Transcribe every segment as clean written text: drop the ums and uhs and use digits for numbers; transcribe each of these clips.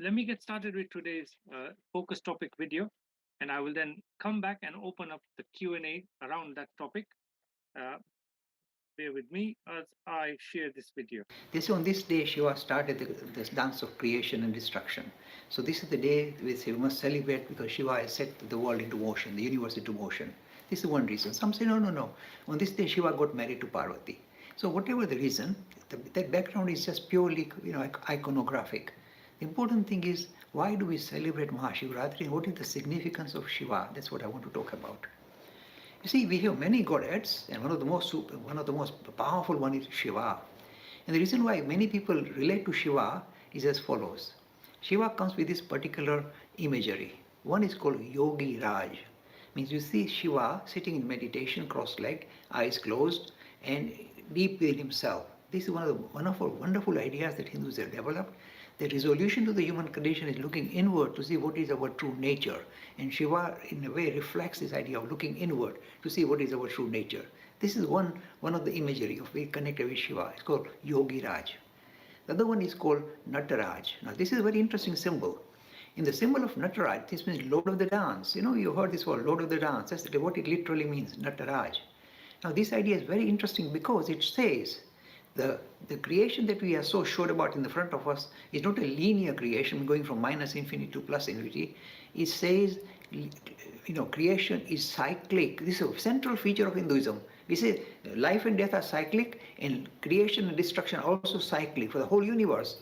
let me get started with today's focus topic video, and I will then come back and open up the Q&A around that topic. Uh, Bear with me as I share this video. On this day, Shiva started this dance of creation and destruction. So this is the day which we must celebrate because Shiva has set the world into motion, the universe into motion. This is one reason. Some say, no. On this day, Shiva got married to Parvati. So whatever the reason, that background is just purely, iconographic. The important thing is, why do we celebrate Mahashivratri? What is the significance of Shiva? That's what I want to talk about. You see, we have many gods, and one of the most powerful one is Shiva. And the reason why many people relate to Shiva is as follows. Shiva comes with this particular imagery. One is called Yogi Raj. Means you see Shiva sitting in meditation, cross-legged, eyes closed, and deep within himself. This is one of the wonderful ideas that Hindus have developed. The resolution to the human condition is looking inward to see what is our true nature. And Shiva, in a way, reflects this idea of looking inward to see what is our true nature. This is one of the imagery of we connected with Shiva. It's called Yogi Raj. The other one is called Nataraj. Now, this is a very interesting symbol. In the symbol of Nataraj, this means Lord of the Dance. You heard this word, Lord of the Dance. That's what it literally means, Nataraj. Now, this idea is very interesting because it says the creation that we are so sure about in the front of us is not a linear creation going from minus infinity to plus infinity. It says, creation is cyclic. This is a central feature of Hinduism. We say life and death are cyclic, and creation and destruction are also cyclic for the whole universe.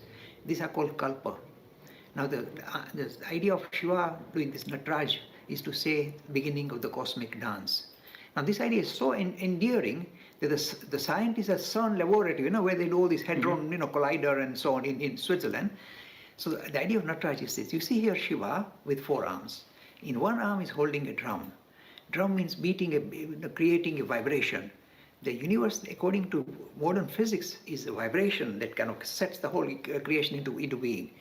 These are called kalpa. Now, the idea of Shiva doing this Nataraj is to say beginning of the cosmic dance. Now, this idea is so endearing that the scientists at CERN laboratory, where they do all this hadron, collider and so on in Switzerland. So the idea of Nataraj is this. You see here Shiva with 4 arms. In one arm is holding a drum. Drum means creating a vibration. The universe, according to modern physics, is a vibration that kind of sets the whole creation into being.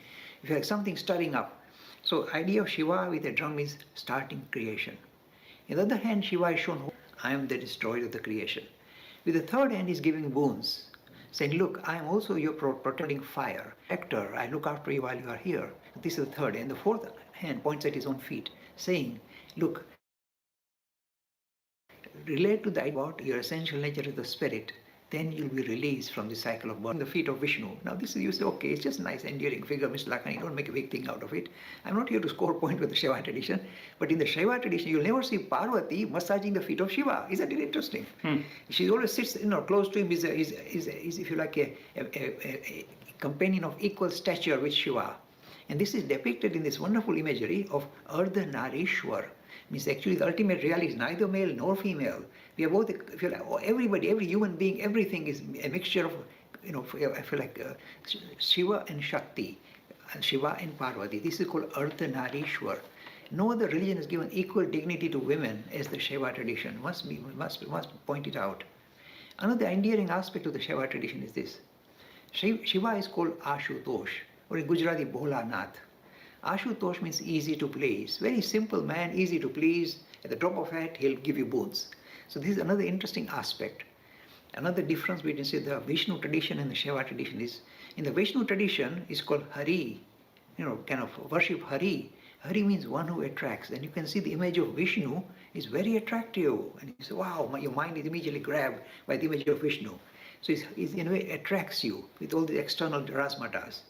If you have something stirring up. So idea of Shiva with a drum is starting creation. On the other hand, Shiva is shown, I am the destroyer of the creation. With the third hand, he's giving boons, saying, look, I am also your protecting fire. Actor, I look after you while you are here. This is the third hand. The fourth hand points at his own feet, saying, look, relate to the idea about your essential nature of the spirit, then you'll be released from the cycle of birth. The feet of Vishnu. Now this is, you say, okay, it's just a nice endearing figure, Mr. Lakhani, don't make a big thing out of it. I'm not here to score point with the Shiva tradition, but in the Shiva tradition, you'll never see Parvati massaging the feet of Shiva. Isn't it interesting? She always sits, close to him, is if you like, a companion of equal stature with Shiva. And this is depicted in this wonderful imagery of Ardhanarishwar. Means actually the ultimate reality is neither male nor female. We are both, if you like, everybody, every human being, everything is a mixture of, I feel like Shiva and Shakti, Shiva and Parvati. This is called Ardhanarishwar. No other religion has given equal dignity to women as the Shiva tradition. Must point it out. Another endearing aspect of the Shiva tradition is this. Shiva is called Ashutosh, or in Gujarati, Bhola Nath. Ashutosh means easy to please. Very simple man, easy to please. At the drop of a hat, he'll give you boons. So this is another interesting aspect. Another difference between, say, the Vishnu tradition and the Shiva tradition is, in the Vishnu tradition, is called Hari. Kind of worship Hari. Hari means one who attracts. And you can see the image of Vishnu is very attractive. And you say, wow, your mind is immediately grabbed by the image of Vishnu. So it in a way attracts you with all the external rasmatas.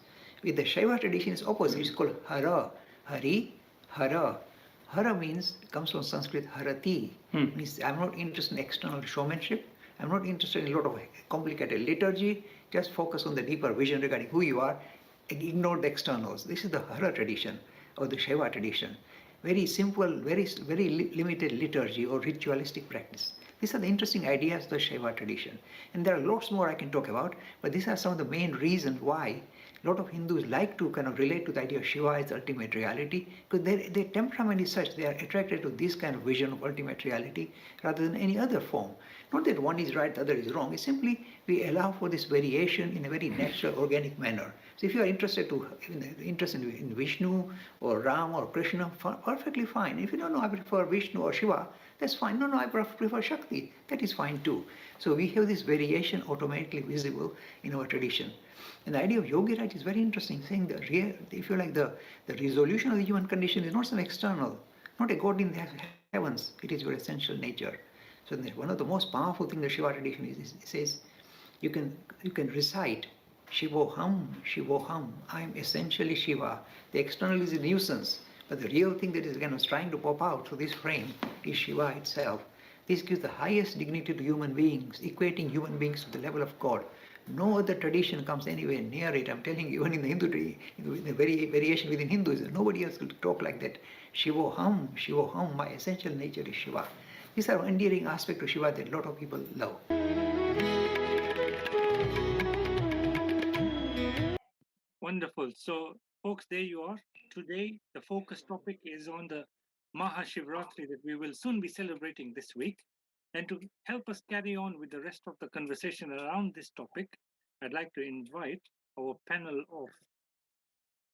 With the Shiva tradition, it's opposite. It's called Hara. Hari, Hara. Hara comes from Sanskrit Harati. Means I'm not interested in external showmanship. I'm not interested in a lot of complicated liturgy. Just focus on the deeper vision regarding who you are. Ignore the externals. This is the Hara tradition or the Shiva tradition. Very simple, very limited liturgy or ritualistic practice. These are the interesting ideas of the Shiva tradition. And there are lots more I can talk about, but these are some of the main reasons why a lot of Hindus like to kind of relate to the idea of Shiva as ultimate reality, because their temperament is such, they are attracted to this kind of vision of ultimate reality rather than any other form. Not that one is right, the other is wrong. It's simply we allow for this variation in a very natural, organic manner. So if you are interested in Vishnu or Ram or Krishna, perfectly fine. If you don't know, I prefer Vishnu or Shiva, That's fine. No, no, I prefer Shakti. That is fine too. So we have this variation automatically visible in our tradition. And the idea of Yogi Raj is very interesting, saying the real, if you like, the resolution of the human condition is not some external, not a God in the heavens. It is your essential nature. So one of the most powerful things the Shiva tradition is, it says, you can you can recite Shivoham, Shivoham. I am essentially Shiva. The external is a nuisance, but the real thing that is kind of trying to pop out through this frame is Shiva itself. This gives the highest dignity to human beings, equating human beings to the level of God. No other tradition comes anywhere near it. I'm telling you, even in the Hindu, in the very variation within Hinduism, nobody else will talk like that. Shivoham, Shivoham, my essential nature is Shiva. These are endearing aspects of Shiva that a lot of people love. Wonderful. So, folks, there you are. Today, the focus topic is on the Mahashivratri that we will soon be celebrating this week. And to help us carry on with the rest of the conversation around this topic, I'd like to invite our panel of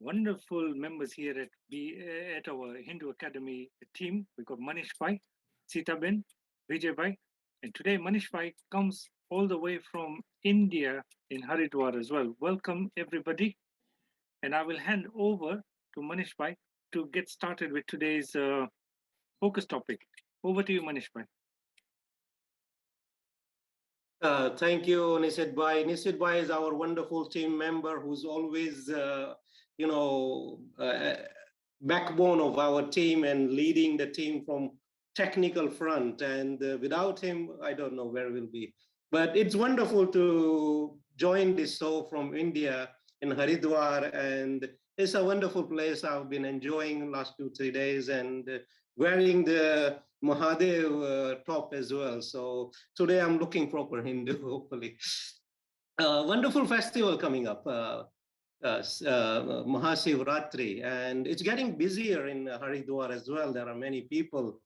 wonderful members here at our Hindu Academy team. We've got Manish Bhai, Sita Ben, Vijay Bhai, and today Manish Bhai comes all the way from India in Haridwar as well. Welcome, everybody. And I will hand over to Manish Bhai to get started with today's focus topic. Over to you, Manish Bhai. Thank you, Nisit Bhai. Nisit Bhai is our wonderful team member who's always, backbone of our team and leading the team from technical front. And without him, I don't know where we'll be. But it's wonderful to join this show from India in Haridwar, and it's a wonderful place. I've been enjoying last 2-3 days and wearing the Mahadev top as well. So today I'm looking proper Hindu, hopefully. Wonderful festival coming up, Mahashivratri, and it's getting busier in Haridwar as well. There are many people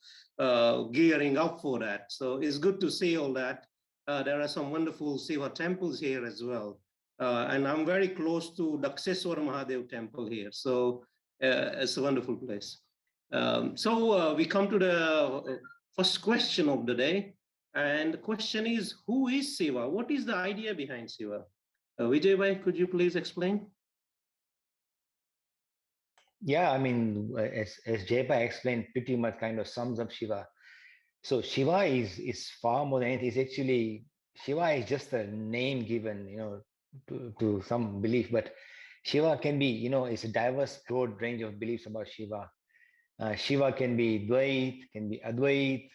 gearing up for that. So it's good to see all that. There are some wonderful Shiva temples here as well. And I'm very close to Daksheswar Mahadev temple here. So it's a wonderful place. So we come to the first question of the day. And the question is, who is Shiva? What is the idea behind Shiva? Vijay Bhai, could you please explain? Yeah, I mean, as Jaypa explained, pretty much kind of sums up Shiva. So Shiva is far more than anything. It's actually Shiva is just a name given, to some belief, but Shiva can be, it's a diverse, broad range of beliefs about Shiva. Shiva can be Dvait, can be Advait.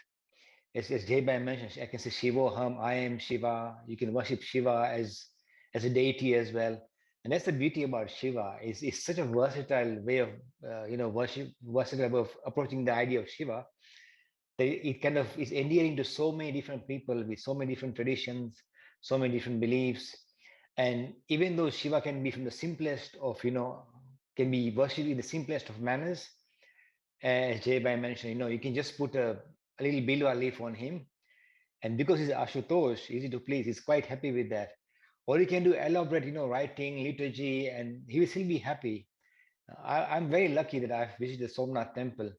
As Jayba mentioned, I can say Shivoham, I am Shiva. You can worship Shiva as a deity as well. And that's the beauty about Shiva. It's such a versatile way of, versatile way of approaching the idea of Shiva. That it kind of is endearing to so many different people with so many different traditions, so many different beliefs. And even though Shiva can be from the simplest of, can be worshipped in the simplest of manners, as Jaybai mentioned, you can just put a little bilwa leaf on him. And because he's Ashutosh, easy to please, he's quite happy with that. Or you can do elaborate, writing, liturgy, and he will still be happy. I'm very lucky that I've visited the Somnath temple.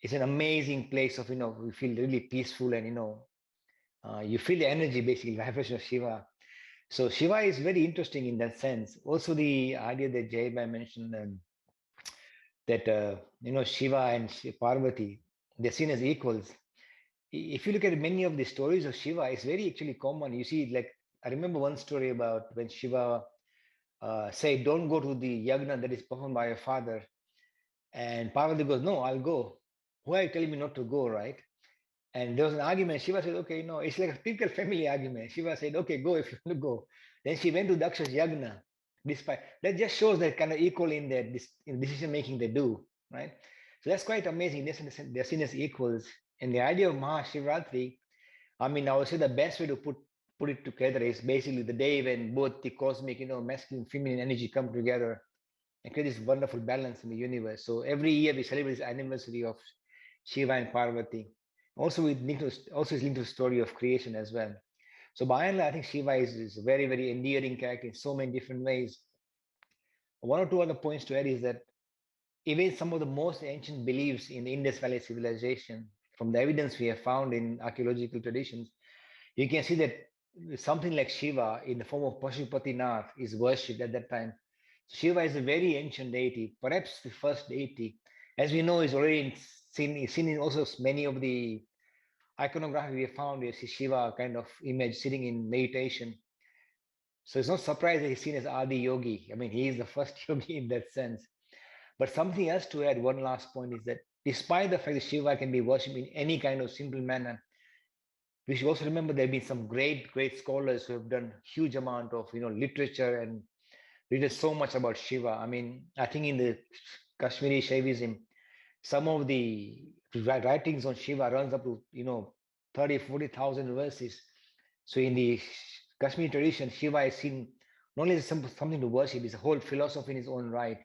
It's an amazing place of, we feel really peaceful and, you feel the energy, basically, vibration of Shiva. So Shiva is very interesting in that sense. Also, the idea that Jaybai mentioned, that Shiva and Parvati, they're seen as equals. If you look at many of the stories of Shiva, it's very actually common. You see, like I remember one story about when Shiva said, "Don't go to the yagna that is performed by your father," and Parvati goes, "No, I'll go. Why are you telling me not to go, right?" And there was an argument. Shiva said, "Okay, no, it's like a typical family argument." Shiva said, "Okay, go if you want to go." Then she went to Daksha's yagna. Despite that, just shows that kind of equal in their in decision making they do, right? So that's quite amazing. They're seen as equals. And the idea of Mahashivratri, I mean, I would say the best way to put it together is basically the day when both the cosmic, masculine, feminine energy come together and create this wonderful balance in the universe. So every year we celebrate this anniversary of Shiva and Parvati. Also, also is linked to the story of creation as well. So by and large, I think Shiva is a very, very endearing character in so many different ways. One or two other points to add is that even some of the most ancient beliefs in the Indus Valley civilization, from the evidence we have found in archaeological traditions, you can see that something like Shiva in the form of Pashupatinath is worshipped at that time. Shiva is a very ancient deity, perhaps the first deity. As we know, is already seen in also many of the iconography we have found. You see Shiva kind of image sitting in meditation. So it's not surprising that he's seen as Adi Yogi. I mean, he is the first yogi in that sense. But something else to add, one last point is that despite the fact that Shiva can be worshipped in any kind of simple manner, we should also remember there have been some great scholars who have done huge amount of literature and written so much about Shiva. I mean, I think in the Kashmiri Shaivism, some of the writings on Shiva runs up to 30,000-40,000 verses. So in the Kashmiri tradition, Shiva is seen not only as something to worship, it's a whole philosophy in its own right.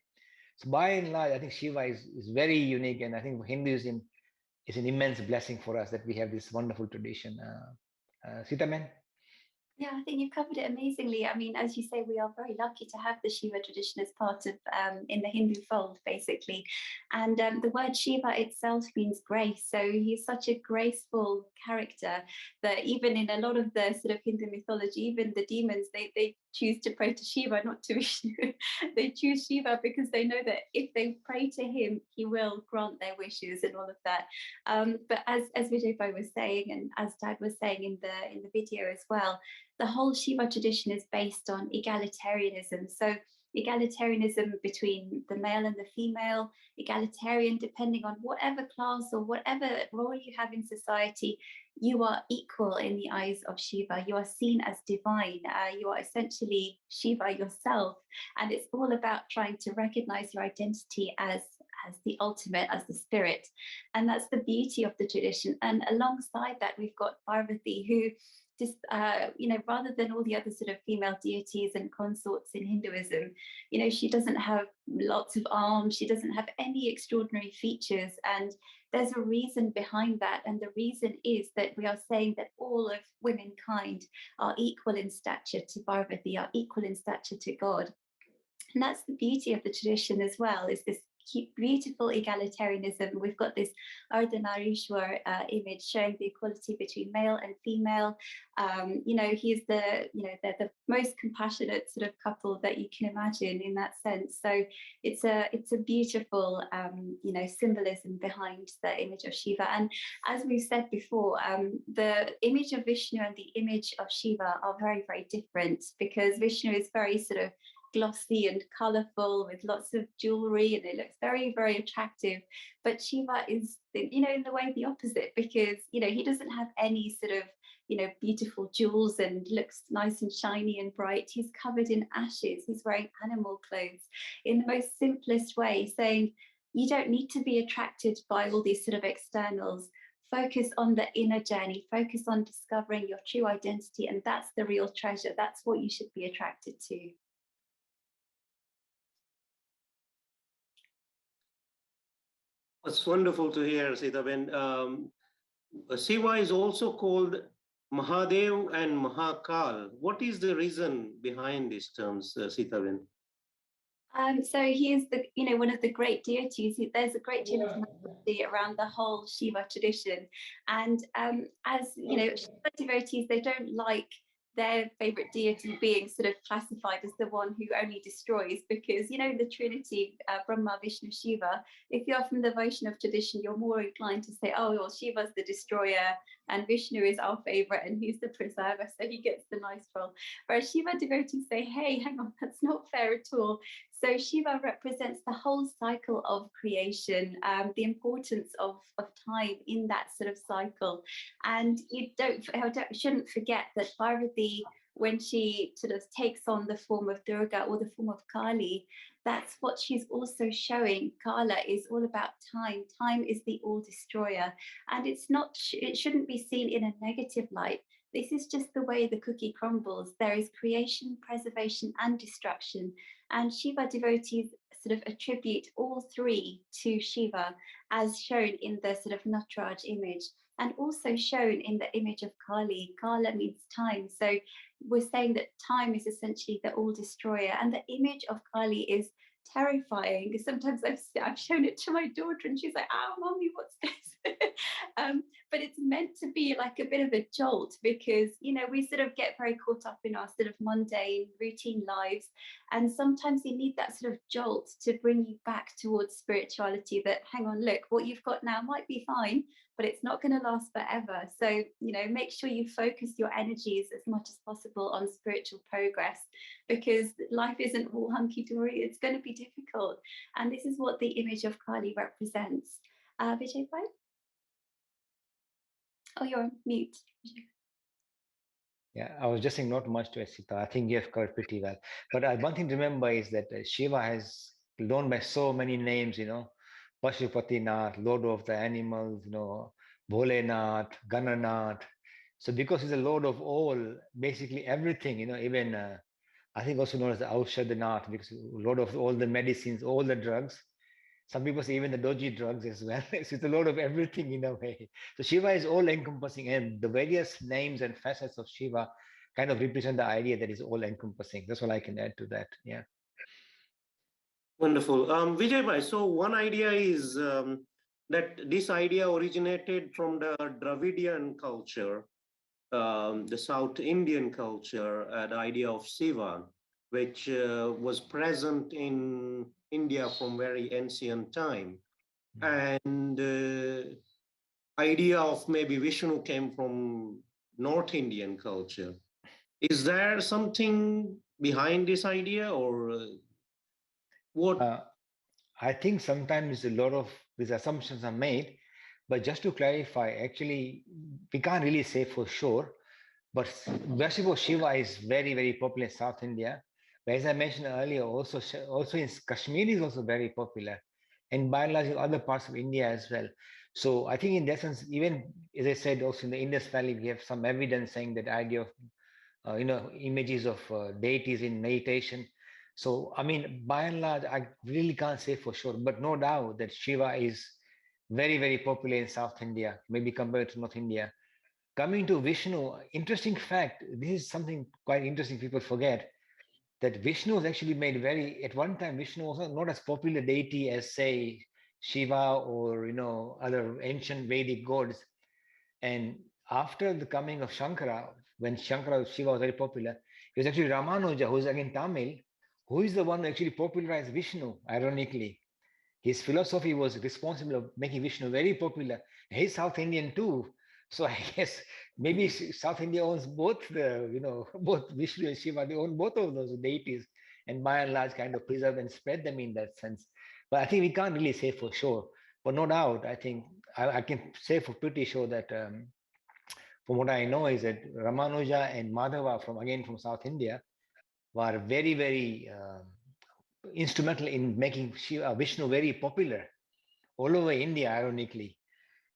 So by and large, I think Shiva is very unique, and I think for Hinduism, it's an immense blessing for us that we have this wonderful tradition. Sita ma'am? Yeah, I think you've covered it amazingly. I mean, as you say, we are very lucky to have the Shiva tradition as part of in the Hindu fold, basically. And the word Shiva itself means grace. So he's such a graceful character that even in a lot of the sort of Hindu mythology, even the demons, they choose to pray to Shiva, not to Vishnu. They choose Shiva because they know that if they pray to him, he will grant their wishes and all of that. But as Vijay Bhai was saying, and as Dad was saying in the video as well, the whole Shiva tradition is based on egalitarianism. So egalitarianism between the male and the female, egalitarian depending on whatever class or whatever role you have in society, you are equal in the eyes of Shiva. You are seen as divine. You are essentially Shiva yourself. And it's all about trying to recognize your identity as the ultimate, as the spirit. And that's the beauty of the tradition. And alongside that, we've got Parvati, who just, rather than all the other sort of female deities and consorts in Hinduism, she doesn't have lots of arms, she doesn't have any extraordinary features. And there's a reason behind that. And the reason is that we are saying that all of womankind are equal in stature to Parvati, are equal in stature to God. And that's the beauty of the tradition as well, is this beautiful egalitarianism. We've got this Ardhanarishwar image showing the equality between male and female. He's the most compassionate sort of couple that you can imagine in that sense. So it's a beautiful symbolism behind the image of Shiva. And as we've said before, the image of Vishnu and the image of Shiva are very, very different, because Vishnu is very sort of glossy and colorful with lots of jewelry, and it looks very, very attractive. But Shiva is, in the way the opposite, because, he doesn't have any sort of, beautiful jewels and looks nice and shiny and bright. He's covered in ashes. He's wearing animal clothes in the most simplest way, saying, you don't need to be attracted by all these sort of externals. Focus on the inner journey, focus on discovering your true identity. And that's the real treasure. That's what you should be attracted to. It's wonderful to hear, Sitaben. Shiva is also called Mahadev and Mahakal. What is the reason behind these terms, Sitaben? So he is one of the great deities. There's a great deal of mythology around the whole Shiva tradition, and as Shiva devotees, they don't like their favorite deity being sort of classified as the one who only destroys, because the Trinity, Brahma, Vishnu, Shiva, if you're from the Vaishnava tradition, you're more inclined to say, oh well, Shiva's the destroyer and Vishnu is our favorite and he's the preserver, so he gets the nice role. Whereas Shiva devotees say, hey, hang on, that's not fair at all. So Shiva represents the whole cycle of creation, the importance of time in that sort of cycle. And you shouldn't forget that Parvati, when she sort of takes on the form of Durga or the form of Kali, that's what she's also showing. Kala is all about time. Time is the all destroyer. And it shouldn't be seen in a negative light. This is just the way the cookie crumbles. There is creation, preservation, and destruction. And Shiva devotees sort of attribute all three to Shiva, as shown in the sort of Nataraj image, and also shown in the image of Kali. Kala means time. So we're saying that time is essentially the all destroyer. And the image of Kali is terrifying. Because sometimes I've shown it to my daughter and she's like, "Oh, mommy, what's this?" But it's meant to be like a bit of a jolt, because we sort of get very caught up in our sort of mundane routine lives, and sometimes you need that sort of jolt to bring you back towards spirituality. That, hang on, look, what you've got now might be fine, but it's not going to last forever. So make sure you focus your energies as much as possible on spiritual progress, because life isn't all hunky-dory. It's going to be difficult, and this is what the image of Kali represents. Vijay Bhai? Oh, you're on mute. Yeah, I was just saying not much to it, Sita. I think you have covered pretty well. But one thing to remember is that Shiva has known by so many names, Pashupatinath, Lord of the Animals, Bholenath, Gananath. So because he's a Lord of all, basically everything, even I think also known as the Aushadhanath, because Lord of all the medicines, all the drugs. Some people say even the doji drugs as well. So it's a lot of everything in a way. So Shiva is all encompassing, and the various names and facets of Shiva kind of represent the idea that is all encompassing. That's all I can add to that. Yeah. Wonderful. Vijay Bhai, so one idea is that this idea originated from the Dravidian culture, the South Indian culture, the idea of Shiva, which was present in India from very ancient time. And idea of maybe Vishnu came from North Indian culture. Is there something behind this idea, or what? I think sometimes a lot of these assumptions are made, but just to clarify, actually, we can't really say for sure. But worship of Shiva is very, very popular in South India. But as I mentioned earlier, also in Kashmir is also very popular, and by and large in other parts of India as well. So I think in that sense, even as I said, also in the Indus Valley, we have some evidence saying that idea of images of deities in meditation. So I mean, by and large, I really can't say for sure, but no doubt that Shiva is very, very popular in South India, maybe compared to North India. Coming to Vishnu, interesting fact, this is something quite interesting people forget, that Vishnu was actually made at one time, Vishnu was not as popular deity as, say, Shiva or, other ancient Vedic gods. And after the coming of Shankara, when Shiva was very popular, it was actually Ramanuja, who is again Tamil, who is the one who actually popularized Vishnu, ironically. His philosophy was responsible of making Vishnu very popular. He's South Indian too. So I guess maybe South India owns both both Vishnu and Shiva. They own both of those deities, and by and large kind of preserve and spread them in that sense. But I think we can't really say for sure. But no doubt, I think I can say for pretty sure that from what I know is that Ramanuja and Madhava from South India were very, very instrumental in making Vishnu very popular all over India, ironically.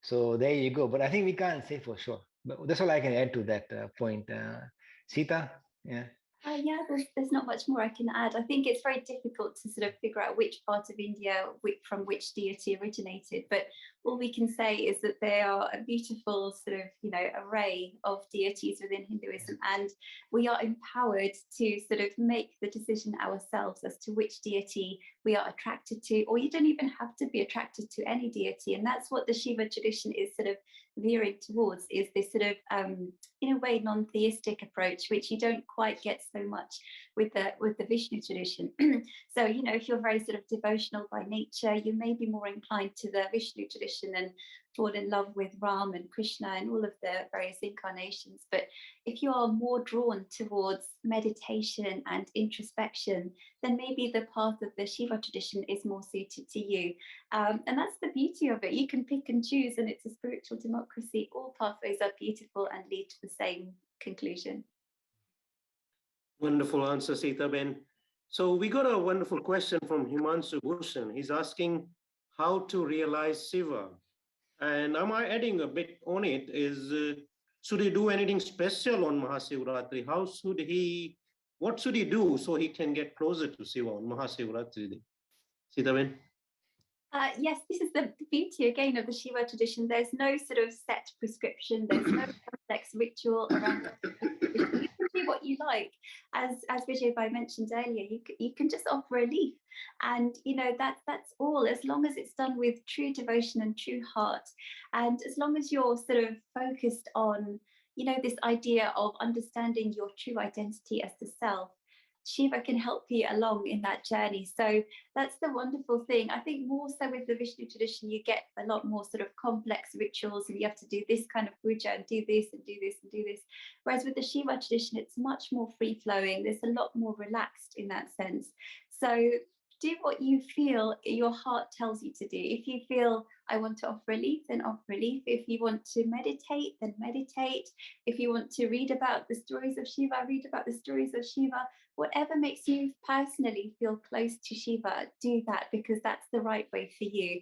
So there you go. But I think we can't say for sure. But that's all I can add to that point. Sita, yeah. Yeah, there's not much more I can add. I think it's very difficult to sort of figure out which part of India from which deity originated, but all we can say is that they are a beautiful sort of array of deities within Hinduism, and we are empowered to sort of make the decision ourselves as to which deity we are attracted to, or you don't even have to be attracted to any deity. And that's what the Shiva tradition is sort of veering towards, is this sort of in a way non-theistic approach, which you don't quite get so much with the Vishnu tradition. So if you're very sort of devotional by nature, you may be more inclined to the Vishnu tradition and fall in love with Ram and Krishna and all of the various incarnations. But if you are more drawn towards meditation and introspection, then maybe the path of the Shiva tradition is more suited to you. And that's the beauty of it. You can pick and choose, and it's a spiritual democracy. All pathways are beautiful and lead to the same conclusion. Wonderful answer, Sita Ben. So we got a wonderful question from Himanshu Bhushan. He's asking how to realize Shiva. And am I adding a bit on it is, should he do anything special on Mahashivratri? What should he do so he can get closer to Shiva on Mahashivratri Day? Sita Ben? Yes, this is the beauty again of the Shiva tradition. There's no sort of set prescription. There's no complex ritual around it. You can do what you like. As Vijay Bhai mentioned earlier, you can just offer a leaf, and that's all. As long as it's done with true devotion and true heart, and as long as you're sort of focused on this idea of understanding your true identity as the self, Shiva can help you along in that journey. So that's the wonderful thing. I think more so with the Vishnu tradition, you get a lot more sort of complex rituals, and you have to do this kind of puja and do this and do this and do this. Whereas with the Shiva tradition, it's much more free flowing. There's a lot more relaxed in that sense. So do what you feel your heart tells you to do. If you feel I want to offer a leaf, then offer a leaf. If you want to meditate, then meditate. If you want to read about the stories of Shiva, read about the stories of Shiva. Whatever makes you personally feel close to Shiva, do that, because that's the right way for you.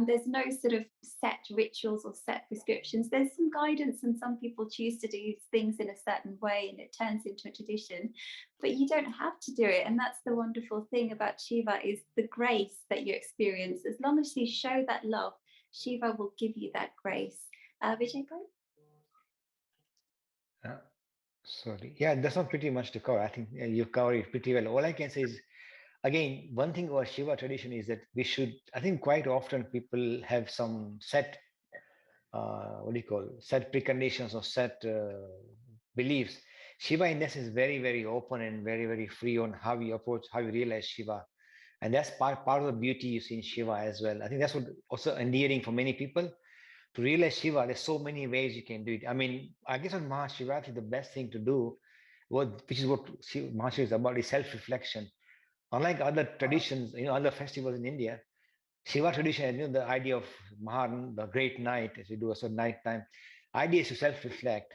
There's no sort of set rituals or set prescriptions. There's some guidance, and some people choose to do things in a certain way and it turns into a tradition, but you don't have to do it. And that's the wonderful thing about Shiva, is the grace that you experience. As long as you show that love, Shiva will give you that grace. Vijay Bhai? Sorry. Yeah, that's not pretty much to cover. I think you've covered it pretty well. All I can say is, again, one thing about Shiva tradition is that we should, I think quite often people have some set, set preconditions or set beliefs. Shiva in this is very, very open and very, very free on how we approach, how we realize Shiva. And that's part of the beauty you see in Shiva as well. I think that's what also endearing for many people. To realize Shiva, there's so many ways you can do it. I mean, I guess on Mahashivratri, the best thing to do, which is what Mahashivratri is about, is self-reflection. Unlike other traditions, other festivals in India, Shiva tradition, the idea of Mahan, the great night, as we do a certain night time, idea is to self-reflect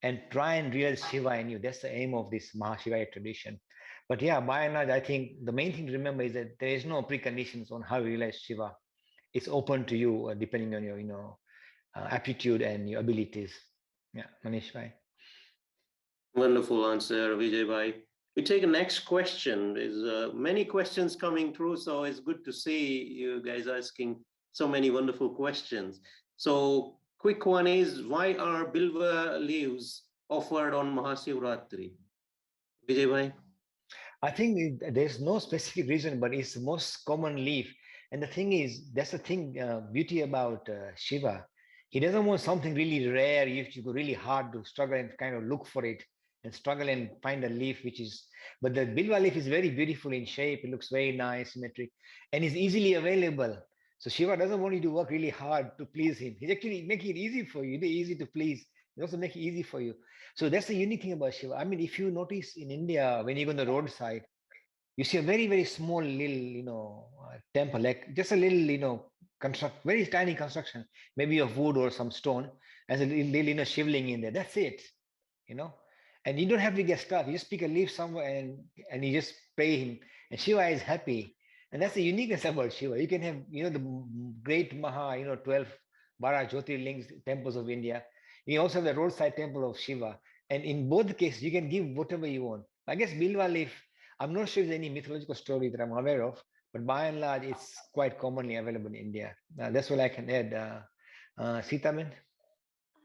and try and realize Shiva in you. That's the aim of this Mahashivratri tradition. But yeah, by and large, I think the main thing to remember is that there is no preconditions on how you realize Shiva. It's open to you, depending on your, aptitude and your abilities. Yeah, Manish bhai. Wonderful answer, Vijay bhai. We take the next question. There's many questions coming through, so it's good to see you guys asking so many wonderful questions. So quick one is, why are Bilva leaves offered on Mahashivratri? Vijay bhai? I think there's no specific reason, but it's the most common leaf. And the thing is, that's the thing, beauty about Shiva. He doesn't want something really rare. You have to go really hard to struggle and kind of look for it and struggle and find a leaf, but the Bilva leaf is very beautiful in shape. It looks very nice, symmetric, and is easily available. So Shiva doesn't want you to work really hard to please him. He's actually making it easy for you. They're easy to please. He also make it easy for you. So that's the unique thing about Shiva. I mean, if you notice in India, when you go on the roadside, you see a very, very small little, temple, like just a little, very tiny construction, maybe of wood or some stone, as a little, shivling in there. That's it, and you don't have to get stuff. You just pick a leaf somewhere and you just pray him, and Shiva is happy. And that's the uniqueness about Shiva. You can have, the great 12 Bara Jyotirlings temples of India. You also have the roadside temple of Shiva. And in both cases, you can give whatever you want. I guess Bilva leaf, I'm not sure if there's any mythological story that I'm aware of, but by and large, it's quite commonly available in India. That's what I can add. Sitaman?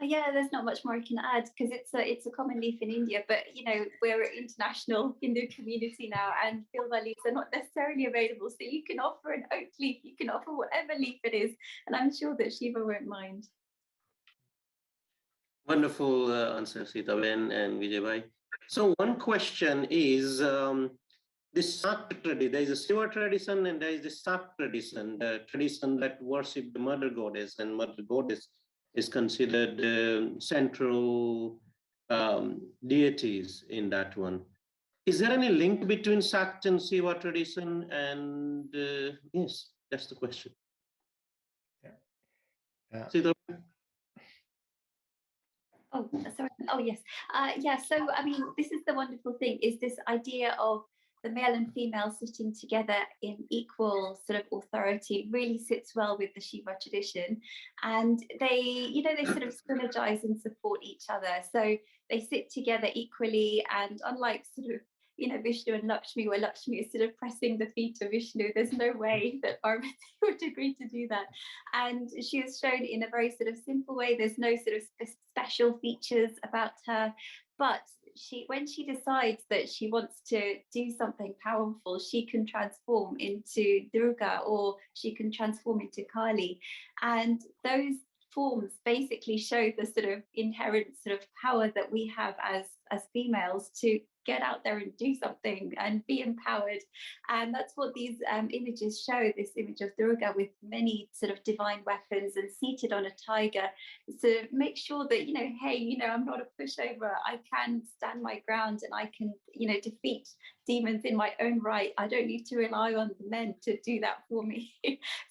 Yeah, there's not much more I can add, because it's a common leaf in India, but we're an international Hindu community now, and Bilva leaves are not necessarily available. So you can offer an oak leaf, you can offer whatever leaf it is, and I'm sure that Shiva won't mind. Wonderful answer, Sitaben and Vijay bhai. So one question is, this Sak tradition, there is a Shiva tradition and there is the Sak tradition, the tradition that worship the mother goddess, and mother goddess is considered central deities in that one. Is there any link between Sak and Shiva tradition? And yes, that's the question. Yeah. Oh, sorry. Oh, yes. Yeah. So, I mean, this is the wonderful thing, is this idea of the male and female sitting together in equal sort of authority really sits well with the Shiva tradition. And they sort of synergize and support each other. So they sit together equally. And unlike sort of, Vishnu and Lakshmi, where Lakshmi is sort of pressing the feet of Vishnu, there's no way that Parvati would agree to do that. And she is shown in a very sort of simple way. There's no sort of special features about her, but when she decides that she wants to do something powerful, she can transform into Durga or she can transform into Kali. And those forms basically show the sort of inherent sort of power that we have as females to get out there and do something and be empowered. And that's what these images show, this image of Durga with many sort of divine weapons and seated on a tiger, to make sure that, hey, I'm not a pushover. I can stand my ground and I can, defeat demons in my own right. I don't need to rely on the men to do that for me.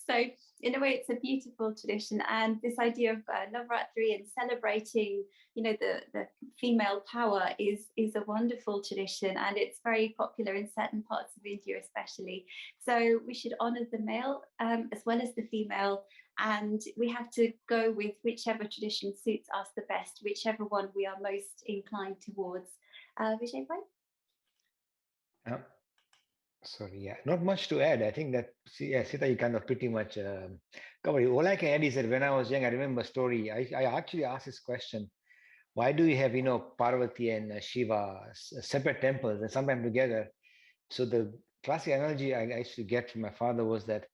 So in a way, it's a beautiful tradition. And this idea of Navratri and celebrating, the female power is a wonderful tradition, and it's very popular in certain parts of India, especially. So we should honor the male as well as the female, and we have to go with whichever tradition suits us the best, whichever one we are most inclined towards. Vijay bhai? Sorry, yeah, not much to add. I think that, Sita, you kind of pretty much covered it. All I can add is that when I was young, I remember a story. I actually asked this question: why do you have, Parvati and Shiva separate temples and sometimes together? So the classic analogy I used to get from my father was that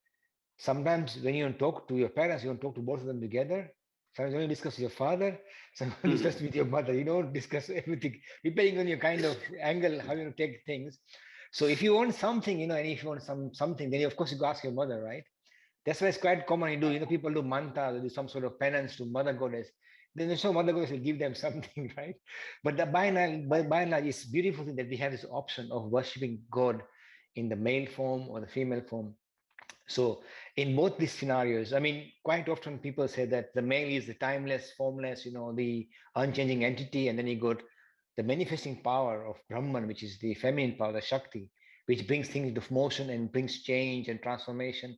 sometimes when you talk to your parents, you don't talk to both of them together. Sometimes you only discuss with your father, sometimes you discuss with your mother. You don't discuss everything, depending on your kind of angle, how you take things. So if you want something, and if you want something, then of course you go ask your mother, right? That's why it's quite common. You do, people do manta, they do some sort of penance to Mother Goddess. Then there's no Mother Goddess will give them something, right? But by and large, it's beautiful thing that we have this option of worshiping God in the male form or the female form. So in both these scenarios, I mean, quite often people say that the male is the timeless, formless, the unchanging entity, and then you got the manifesting power of Brahman, which is the feminine power, the Shakti, which brings things into motion and brings change and transformation.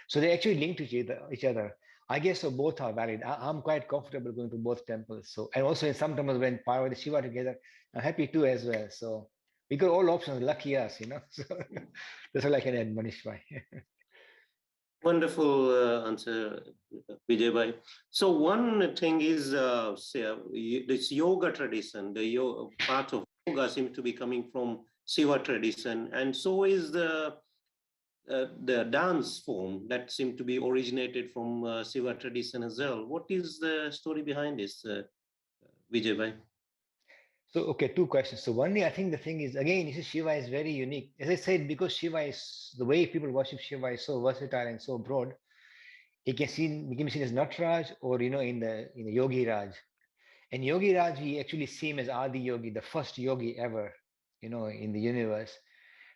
So they actually link to each other. I guess so both are valid. I'm quite comfortable going to both temples. So, and also in some temples when Parvati and Shiva together, I'm happy too as well. So we got all options, lucky us, So that's all I can add, Manish bhai. Wonderful answer, Vijay bhai. So one thing is, this yoga tradition, the part of yoga seems to be coming from Shiva tradition, and so is the dance form that seemed to be originated from Shiva tradition as well. What is the story behind this, Vijay bhai? So, okay, two questions. So one, I think the thing is, again, this is Shiva is very unique. As I said, because Shiva is, the way people worship Shiva is so versatile and so broad, he can be seen as Nataraj or, in the Yogi Raj. And Yogi Raj, we actually see him as Adi Yogi, the first yogi ever, in the universe.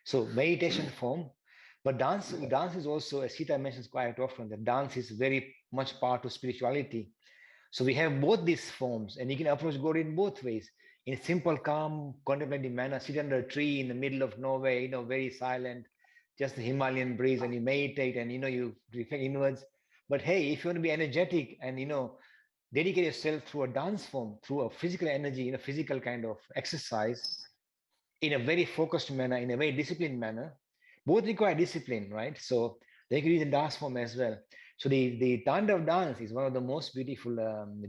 So meditation form, but dance is also, as Sita mentions quite often, that dance is very much part of spirituality. So we have both these forms, and you can approach God in both ways. In a simple, calm, contemplative manner, sit under a tree in the middle of nowhere, very silent, just the Himalayan breeze, and you meditate and, you reflect inwards. But hey, if you want to be energetic and, dedicate yourself through a dance form, through a physical energy, physical kind of exercise, in a very focused manner, in a very disciplined manner, both require discipline, right? So they can use the dance form as well. So the Tandav dance is one of the most beautiful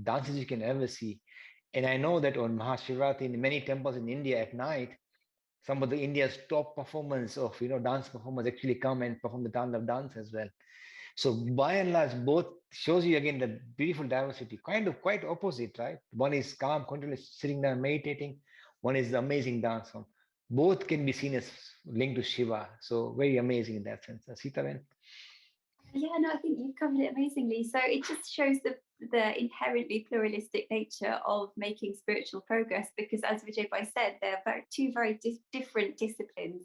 dances you can ever see. And I know that on Mahashivratri in many temples in India at night, some of the India's top performance of dance performers actually come and perform the Tandav dance as well. So by and large, both shows you again the beautiful diversity, kind of quite opposite, right? One is calm, continuous sitting down, meditating. One is the amazing dance form. Both can be seen as linked to Shiva. So very amazing in that sense. Sita, then? Yeah, no, I think you've covered it amazingly. So it just shows the inherently pluralistic nature of making spiritual progress, because as Vijay bhai said, they're two very different disciplines,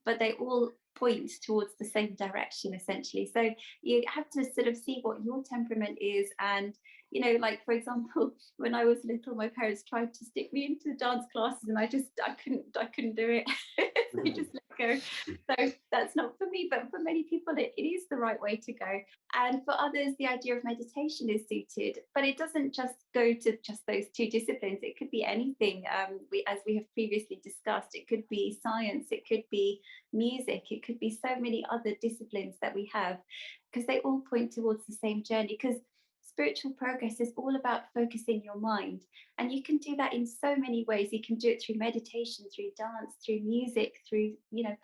but they all point towards the same direction essentially. So you have to sort of see what your temperament is, and like for example, when I was little, my parents tried to stick me into dance classes, and I couldn't do it. So I just let go. So that's not for me, but for many people it is the right way to go. And for others, the idea of meditation is suited, but it doesn't just go to just those two disciplines. It could be anything. As we have previously discussed, it could be science, it could be music, it could be so many other disciplines that we have, because they all point towards the same journey. Because spiritual progress is all about focusing your mind. And you can do that in so many ways. You can do it through meditation, through dance, through music, through,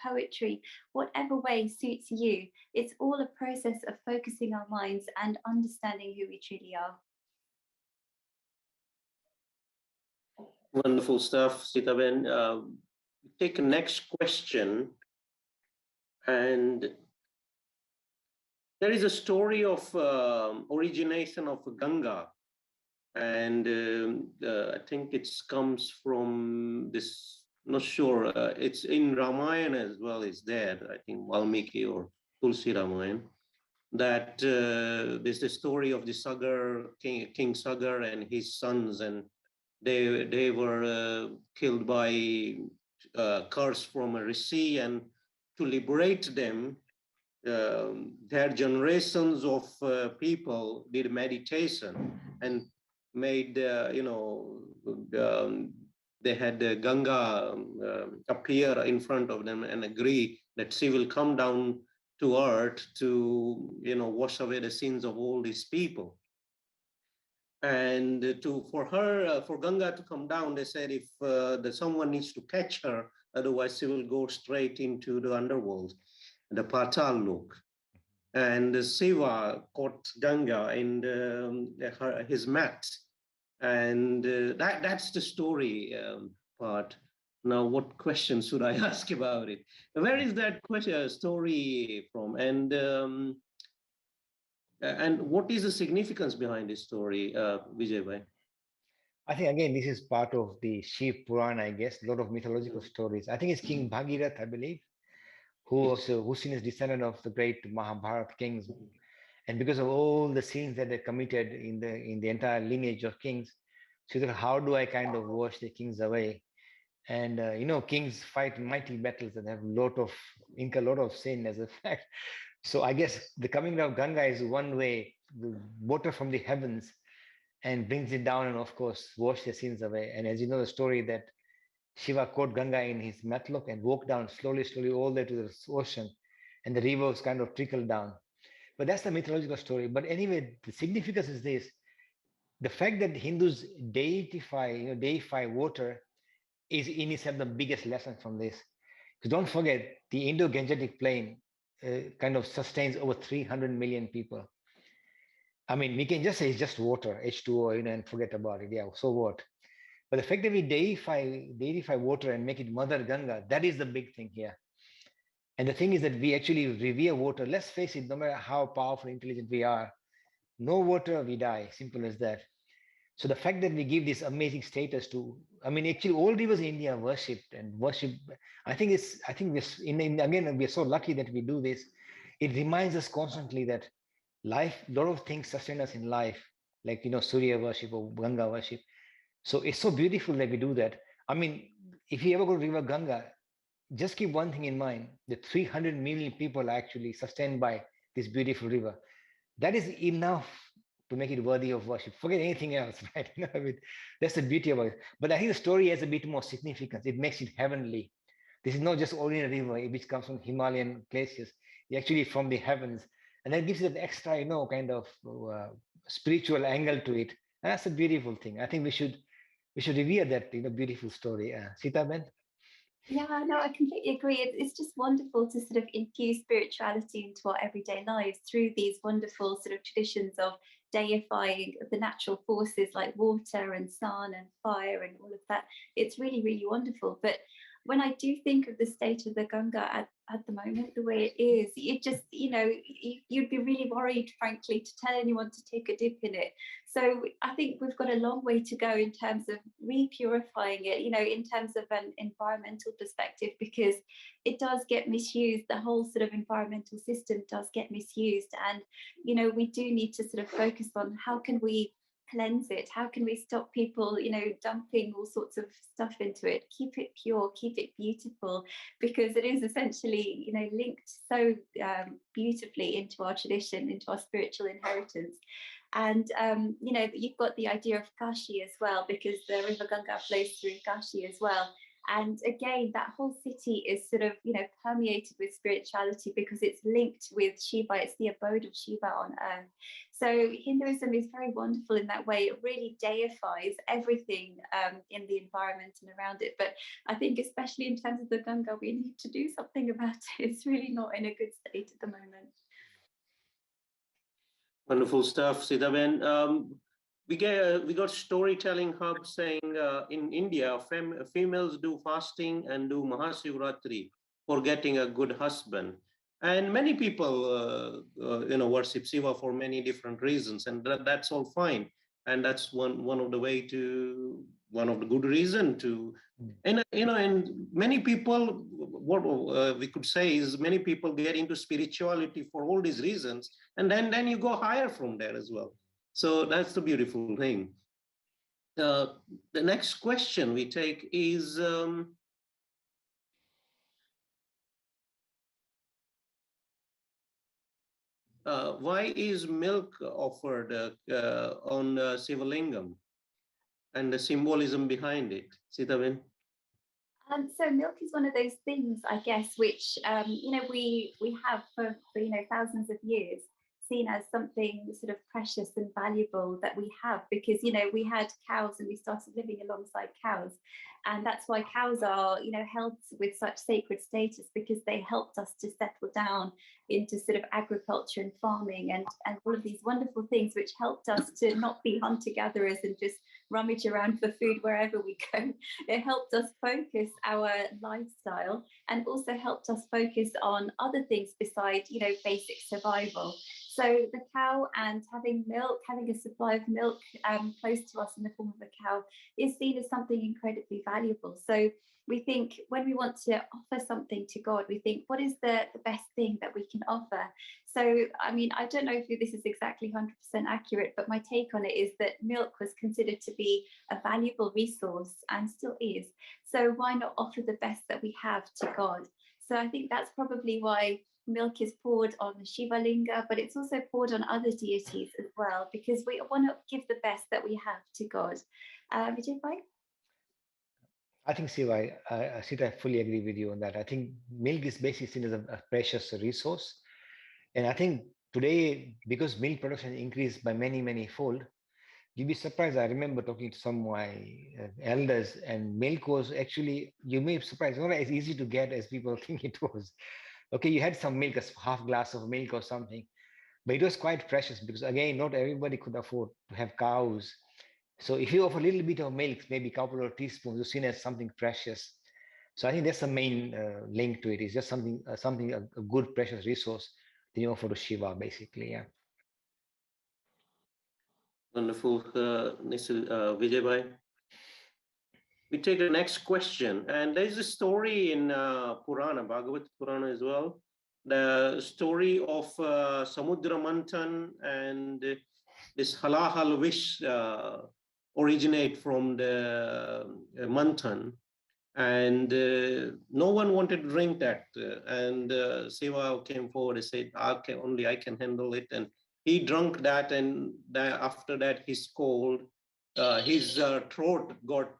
poetry, whatever way suits you. It's all a process of focusing our minds and understanding who we truly are. Wonderful stuff, Sitaben. Take the next question. And there is a story of origination of Ganga. And I think it comes from this, not sure, it's in Ramayana as well, it's there, I think Valmiki or Tulsi Ramayana, that there's the story of the Sagar, King Sagar and his sons, and they were killed by curse from a rishi, and to liberate them, their generations of people did meditation and made, they had Ganga appear in front of them and agree that she will come down to earth to, wash away the sins of all these people. And for Ganga to come down, they said if someone needs to catch her, otherwise she will go straight into the underworld, the Patal Lok. And Shiva caught Ganga in his mat. And that's the story part. Now, what question should I ask about it? Where is that story from? And what is the significance behind this story, Vijay bhai? I think again, this is part of the Shiv Puran, I guess, a lot of mythological stories. I think it's King Bhagirath, I believe, who's seen as descendant of the great Mahabharata kings. And because of all the sins that they committed in the entire lineage of kings, so that how do I kind of wash the kings away? And kings fight mighty battles and have incur a lot of sin as a fact. So I guess the coming down of Ganga is one way, the water from the heavens, and brings it down and of course wash the sins away. And as you know the story that Shiva caught Ganga in his matlock and walked down slowly all the way to the ocean, and the rivers kind of trickled down. But that's the mythological story. But anyway, the significance is this: the fact that Hindus deify water is in itself the biggest lesson from this. Because don't forget, the Indo-Gangetic plain kind of sustains over 300 million people. I mean, we can just say it's just water, H2O, and forget about it. Yeah, so what? But the fact that we deify water and make it Mother Ganga, that is the big thing here. And the thing is that we actually revere water. Let's face it, no matter how powerful, intelligent we are, no water, we die. Simple as that. So the fact that we give this amazing status to, actually all rivers in India are worshipped. I think again, we're so lucky that we do this. It reminds us constantly that life, a lot of things sustain us in life, like, Surya worship or Ganga worship. So it's so beautiful that we do that. If you ever go to River Ganga, just keep one thing in mind: the 300 million people are actually sustained by this beautiful river. That is enough to make it worthy of worship. Forget anything else, right? That's the beauty of it. But I think the story has a bit more significance. It makes it heavenly. This is not just ordinary river which comes from Himalayan glaciers. It's actually from the heavens, and that gives it an extra, kind of spiritual angle to it. And that's a beautiful thing. I think we should revere that, beautiful story. Sita Ben. Yeah, no, I completely agree. It's just wonderful to sort of infuse spirituality into our everyday lives through these wonderful sort of traditions of deifying the natural forces like water and sun and fire and all of that. It's really, really wonderful. But when I do think of the state of the Ganga at the moment, the way it is, it just, you'd be really worried, frankly, to tell anyone to take a dip in it. So I think we've got a long way to go in terms of re-purifying it, in terms of an environmental perspective, because it does get misused. The whole sort of environmental system does get misused. And, we do need to sort of focus on how can we cleanse it? How can we stop people, dumping all sorts of stuff into it? Keep it pure, keep it beautiful, because it is essentially, linked so beautifully into our tradition, into our spiritual inheritance. And, you've got the idea of Kashi as well, because the river Ganga flows through Kashi as well. And again, that whole city is sort of, permeated with spirituality because it's linked with Shiva. It's the abode of Shiva on earth. So Hinduism is very wonderful in that way. It really deifies everything in the environment and around it. But I think especially in terms of the Ganga, we need to do something about it. It's really not in a good state at the moment. Wonderful stuff, Sitaben. We got storytelling hub saying in India, females do fasting and do Mahashivratri for getting a good husband. And many people, worship Shiva for many different reasons, and that's all fine. And that's one of the good reason to, and many people, what we could say is many people get into spirituality for all these reasons, and then you go higher from there as well. So that's the beautiful thing. The next question we take is, why is milk offered on Sivalingam and the symbolism behind it? Sitaben? So milk is one of those things, I guess, which we have for thousands of years seen as something sort of precious and valuable that we have, because we had cows and we started living alongside cows, and that's why cows are held with such sacred status, because they helped us to settle down into sort of agriculture and farming and all of these wonderful things which helped us to not be hunter-gatherers and just rummage around for food wherever we go. It helped us focus our lifestyle and also helped us focus on other things besides basic survival. So the cow and having milk, having a supply of milk close to us in the form of a cow is seen as something incredibly valuable. So we think when we want to offer something to God, we think, what is the best thing that we can offer? So, I mean, I don't know if this is exactly 100% accurate, but my take on it is that milk was considered to be a valuable resource and still is. So why not offer the best that we have to God? So I think that's probably why milk is poured on the Shiva Linga, but it's also poured on other deities as well, because we want to give the best that we have to God. Vijay Bhai? I think, Siva, Sita, I fully agree with you on that. I think milk is basically seen as a precious resource. And I think today, because milk production increased by many, many fold, you'd be surprised. I remember talking to some of my elders, and milk was actually, you may be surprised, not as easy to get as people think it was. Okay, you had some milk, a half glass of milk or something, but it was quite precious because, again, not everybody could afford to have cows. So if you offer a little bit of milk, maybe a couple of teaspoons, you're seen as something precious. So I think that's the main link to it. It's just something, a good precious resource that you offer to Shiva, basically. Yeah. Wonderful, Vijay Bhai. We take the next question, and there's a story in Purana, Bhagavad Purana as well. The story of Samudra Manthan and this halahal wish originate from the Manthan, and no one wanted to drink that. And Shiva came forward and said, only I can handle it. And he drank that, and after that his cold. His throat got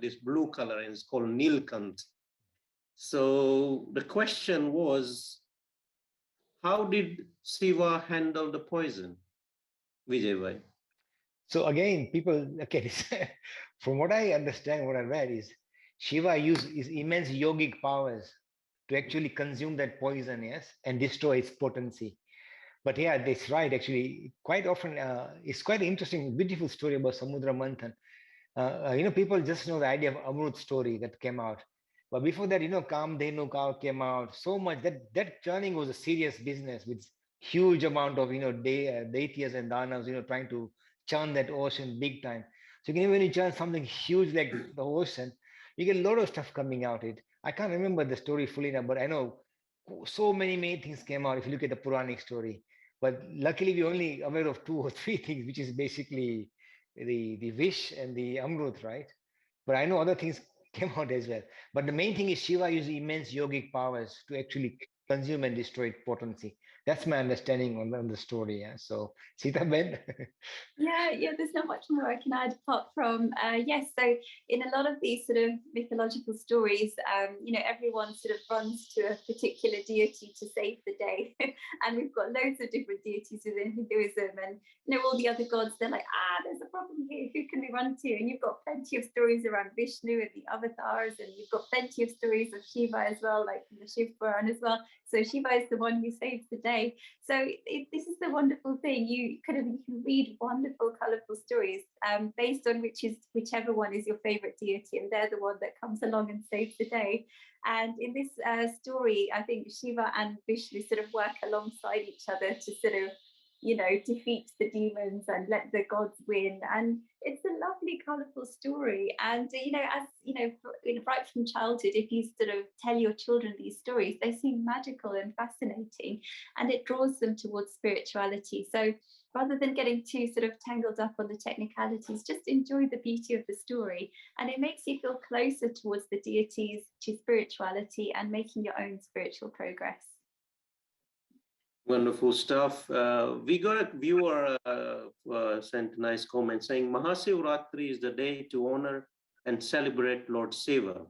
this blue color, and it's called Nilkant. So the question was, how did Shiva handle the poison, Vijay Bhai? So again, people, okay, from what I understand, what I read is Shiva used his immense yogic powers to actually consume that poison, yes, and destroy its potency. But yeah, that's right. Actually, quite often, it's quite an interesting, beautiful story about Samudra Manthan. People just know the idea of Amrut story that came out. But before that, Kamdhenu cow came out. So much that churning was a serious business with huge amount of, deities and danas, trying to churn that ocean big time. So you can when you churn something huge like the ocean, you get a lot of stuff coming out it. I can't remember the story fully now, but I know so many things came out if you look at the Puranic story. But luckily, we're only aware of 2 or 3 things, which is basically the wish and the Amrut, right? But I know other things came out as well. But the main thing is Shiva used immense yogic powers to actually consume and destroy potency. That's my understanding on the story. Yeah. So Sita Ben. Yeah, there's not much more I can add apart from yes. So in a lot of these sort of mythological stories, everyone sort of runs to a particular deity to save the day, and we've got loads of different deities within Hinduism, and all the other gods. They're like, there's a problem here. Who can we run to? And you've got plenty of stories around Vishnu and the avatars, and you've got plenty of stories of Shiva as well, like from the Shiv Puran as well. So Shiva is the one who saves the day. So this is the wonderful thing. You can read wonderful, colourful stories based on whichever one is your favourite deity, and they're the one that comes along and saves the day. And in this story, I think Shiva and Vishnu sort of work alongside each other to sort of, defeat the demons and let the gods win. And it's a lovely, colourful story. And right from childhood, if you sort of tell your children these stories, they seem magical and fascinating, and it draws them towards spirituality. So rather than getting too sort of tangled up on the technicalities, just enjoy the beauty of the story, and it makes you feel closer towards the deities, to spirituality, and making your own spiritual progress. Wonderful stuff. We got a viewer sent a nice comment saying Mahashivratri is the day to honor and celebrate Lord Shiva,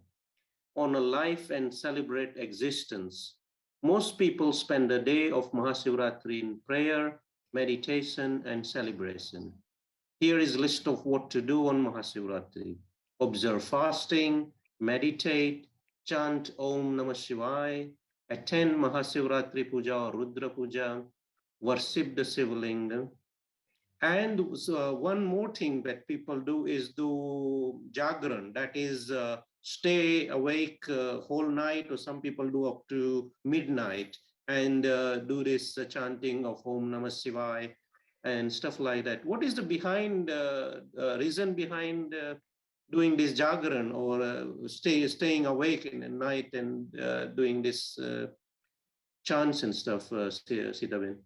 honor life and celebrate existence. Most people spend a day of Mahashivratri in prayer, meditation, and celebration. Here is a list of what to do on Mahashivratri. Observe fasting, meditate, chant Om Namah Shivaya, attend Mahashivratri Puja or Rudra Puja, worship the Shivalinga. And one more thing that people do is do Jagran, that is stay awake whole night, or some people do up to midnight and do this chanting of Om Namah Shivaya and stuff like that. What is the reason behind doing this Jagran, or staying awake in the night and doing this chants and stuff, Sita Ben?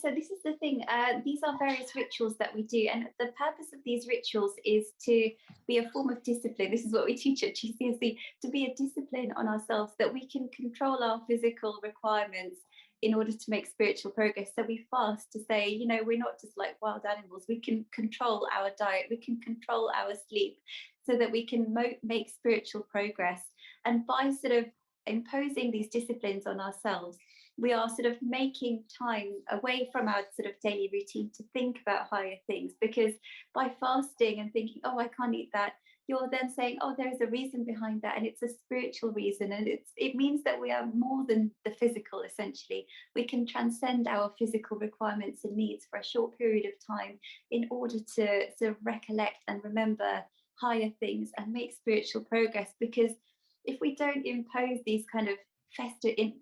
So this is the thing. These are various rituals that we do, and the purpose of these rituals is to be a form of discipline. This is what we teach at GCSE, to be a discipline on ourselves, that we can control our physical requirements in order to make spiritual progress. So we fast to say, we're not just like wild animals. We can control our diet, we can control our sleep, so that we can make spiritual progress. And by sort of imposing these disciplines on ourselves, we are sort of making time away from our sort of daily routine to think about higher things. Because by fasting and thinking, I can't eat that, you're then saying, there is a reason behind that, and it's a spiritual reason, and it means that we are more than the physical. Essentially, we can transcend our physical requirements and needs for a short period of time in order to sort of recollect and remember higher things and make spiritual progress. Because if we don't impose these kind of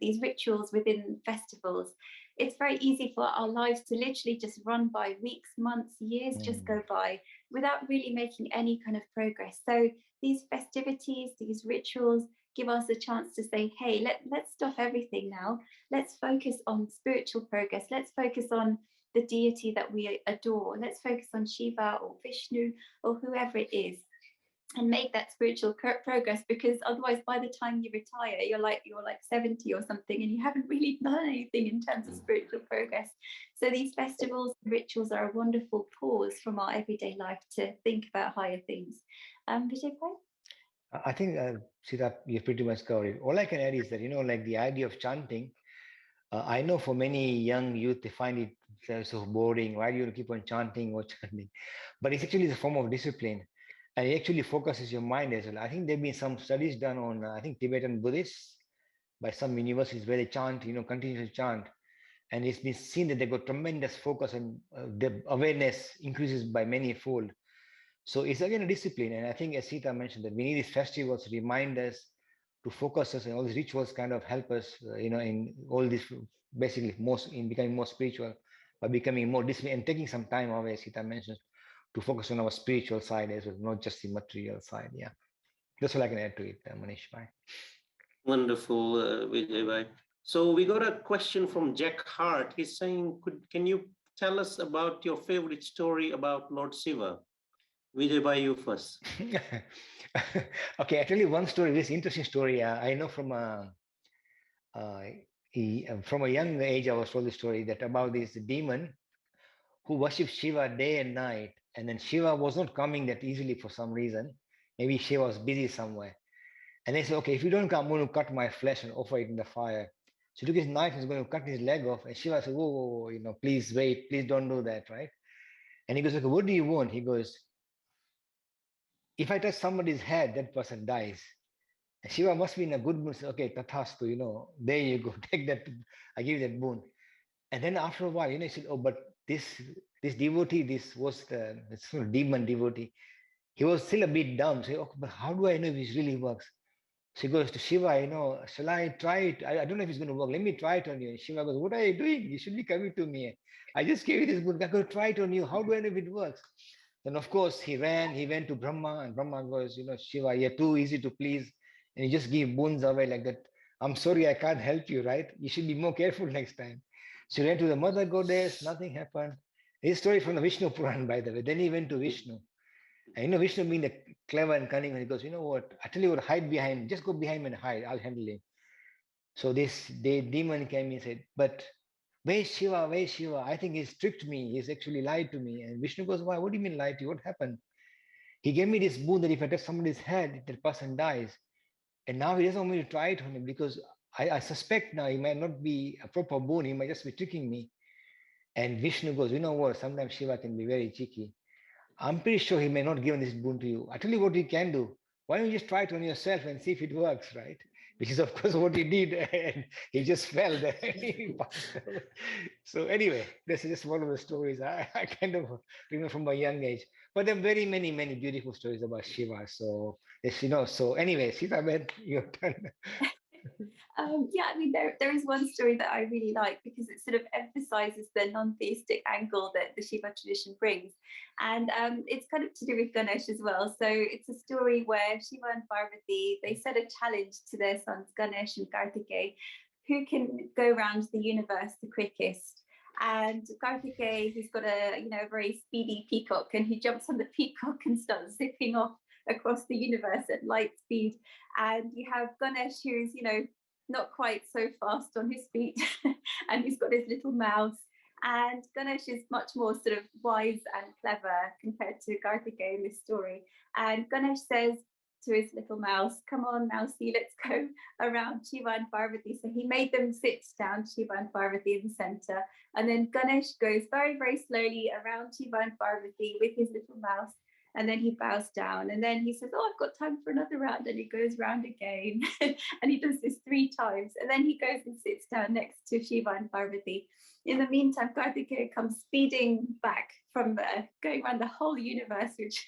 these rituals within festivals, it's very easy for our lives to literally just run by. Weeks, months, years just go by without really making any kind of progress. So these festivities, these rituals give us a chance to say, hey, let's stop everything now. Let's focus on spiritual progress. Let's focus on the deity that we adore. Let's focus on Shiva or Vishnu or whoever it is, and make that spiritual progress. Because otherwise, by the time you retire, you're like 70 or something, and you haven't really done anything in terms of spiritual progress. So these festivals, rituals are a wonderful pause from our everyday life to think about higher things. Vijay Bhai? I think, Sita, you pretty much covered it. All I can add is that, like the idea of chanting, I know for many young youth, they find it so boring. Why do you keep on chanting or chanting? But it's actually a form of discipline. And it actually focuses your mind as well. I think there have been some studies done on, Tibetan Buddhists by some universities where they chant, continue to chant. And it's been seen that they've got tremendous focus, and the awareness increases by many fold. So it's again a discipline. And I think, as Sita mentioned, that we need these festivals to remind us, to focus us, and all these rituals kind of help us, in all this, basically in becoming more spiritual, by becoming more disciplined and taking some time away, as Sita mentioned, to focus on our spiritual side as well, not just the material side. Yeah, that's all I can add to it, Manish Bhai. Wonderful, Vijay Bhai. So we got a question from Jack Hart. He's saying, can you tell us about your favorite story about Lord Shiva? Vijay Bhai, you first. Okay, I tell you one story, this interesting story. I know from from a young age, I was told the story that about this demon who worshipped Shiva day and night, and then Shiva was not coming that easily for some reason. Maybe Shiva was busy somewhere. And they said, okay, if you don't come, I'm going to cut my flesh and offer it in the fire. So he took his knife and was going to cut his leg off. And Shiva said, whoa, whoa, whoa, please wait, please don't do that, right? And he goes, okay, what do you want? He goes, if I touch somebody's head, that person dies. And Shiva must be in a good mood. Says, okay, tathastu, there you go, take that, I give you that boon. And then after a while, he said, oh, but this devotee, this was this demon devotee, he was still a bit dumb. So, oh, but how do I know if this really works? She goes to Shiva, shall I try it? I don't know if it's going to work. Let me try it on you. And Shiva goes, what are you doing? You should be coming to me. I just gave you this boon. I'm going to try it on you. How do I know if it works? Then, of course, he went to Brahma, and Brahma goes, Shiva, you're too easy to please. And he just gave boons away like that. I'm sorry, I can't help you, right? You should be more careful next time. So he went to the mother goddess, nothing happened. His story from the Vishnu Puran, by the way. Then he went to Vishnu. And Vishnu being the clever and cunning, and he goes, you know what? I tell you what, hide behind, just go behind me and hide. I'll handle him. So this demon came and said, but where's Shiva? Where's Shiva? I think he's tricked me. He's actually lied to me. And Vishnu goes, why? What do you mean lied to you? What happened? He gave me this boon that if I touch somebody's head, that person dies. And now he doesn't want me to try it on him because I suspect now he might not be a proper boon. He might just be tricking me. And Vishnu goes, you know what? Sometimes Shiva can be very cheeky. I'm pretty sure he may not give this boon to you. I tell you what you can do. Why don't you just try it on yourself and see if it works, right? Which is, of course, what he did. And he just fell there. So anyway, this is just one of the stories I kind of remember from a young age. But there are very many, many beautiful stories about Shiva. So, so anyway, Sita, your turn. Yeah, I mean, there is one story that I really like because it sort of emphasizes the non-theistic angle that the Shiva tradition brings. And it's kind of to do with Ganesh as well. So it's a story where Shiva and Parvati, they set a challenge to their sons Ganesh and Kartikeya, who can go around the universe the quickest. And Kartikeya, he's got a very speedy peacock, and he jumps on the peacock and starts zipping off across the universe at light speed. And you have Ganesh, who's not quite so fast on his feet, and he's got his little mouse. And Ganesh is much more sort of wise and clever compared to Kartikeya in this story. And Ganesh says to his little mouse, come on, mousey, let's go around Shiva and Parvati. So he made them sit down, Shiva and Parvati in the center. And then Ganesh goes very, very slowly around Shiva and Parvati with his little mouse. And then he bows down, and then he says, oh, I've got time for another round. And he goes round again. And he does this 3 times. And then he goes and sits down next to Shiva and Parvati. In the meantime, Kartikeya comes speeding back from going around the whole universe, which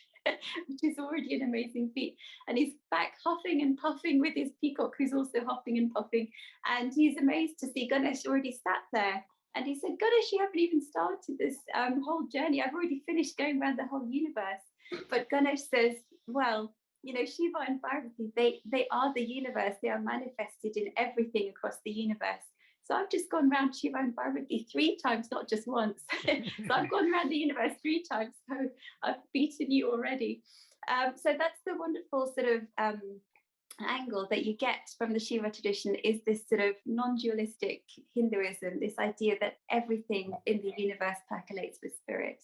is already an amazing feat. And he's back huffing and puffing with his peacock, who's also huffing and puffing. And he's amazed to see Ganesh already sat there. And he said, Ganesh, you haven't even started this whole journey. I've already finished going around the whole universe. But Ganesh says, well, Shiva and Parvati, they are the universe. They are manifested in everything across the universe. So I've just gone around Shiva and Parvati 3 times, not just once. So I've gone around the universe 3 times. So I've beaten you already. So that's the wonderful sort of angle that you get from the Shiva tradition, is this sort of non-dualistic Hinduism, this idea that everything in the universe percolates with spirit.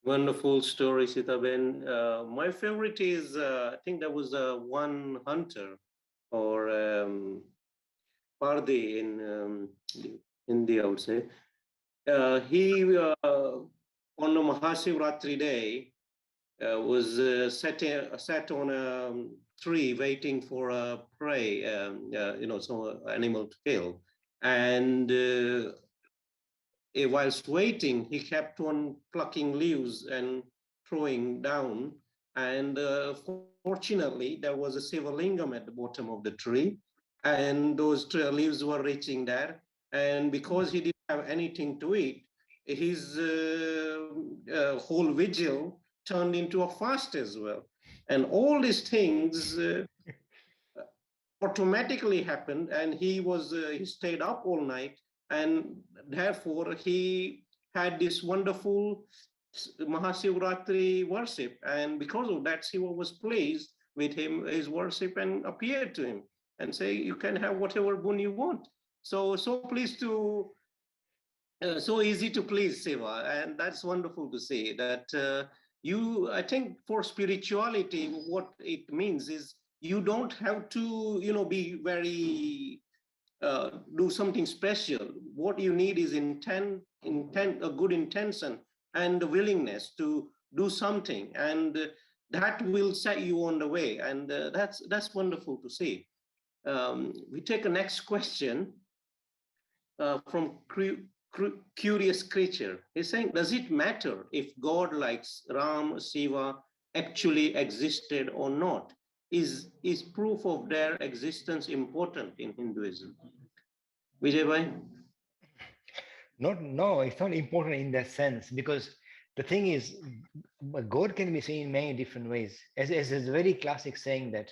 Wonderful story, Sitaben. My favorite is, I think there was one hunter or Pardi in India, I would say. He, on the Mahashivratri day, was sat on a tree waiting for a prey, some animal to kill. And whilst waiting, he kept on plucking leaves and throwing down. And fortunately, there was a Sivalingam at the bottom of the tree, and those leaves were reaching there. And because he didn't have anything to eat, his whole vigil turned into a fast as well. And all these things automatically happened, and he stayed up all night. And therefore, he had this wonderful Mahashivratri worship. And because of that, Shiva was pleased with his worship and appeared to him. and say you can have whatever boon you want. So pleased to, so easy to please, Seva, and that's wonderful to say that I think for spirituality, what it means is you don't have to, be very do something special. What you need is intent, a good intention, and the willingness to do something, and that will set you on the way. And that's wonderful to see. We take a next question from Curious Creature. He's saying, does it matter if God like Ram, Shiva actually existed or not? Is proof of their existence important in Hinduism? Vijay bhai? No, it's not important in that sense, because the thing is, God can be seen in many different ways. As a very classic saying that,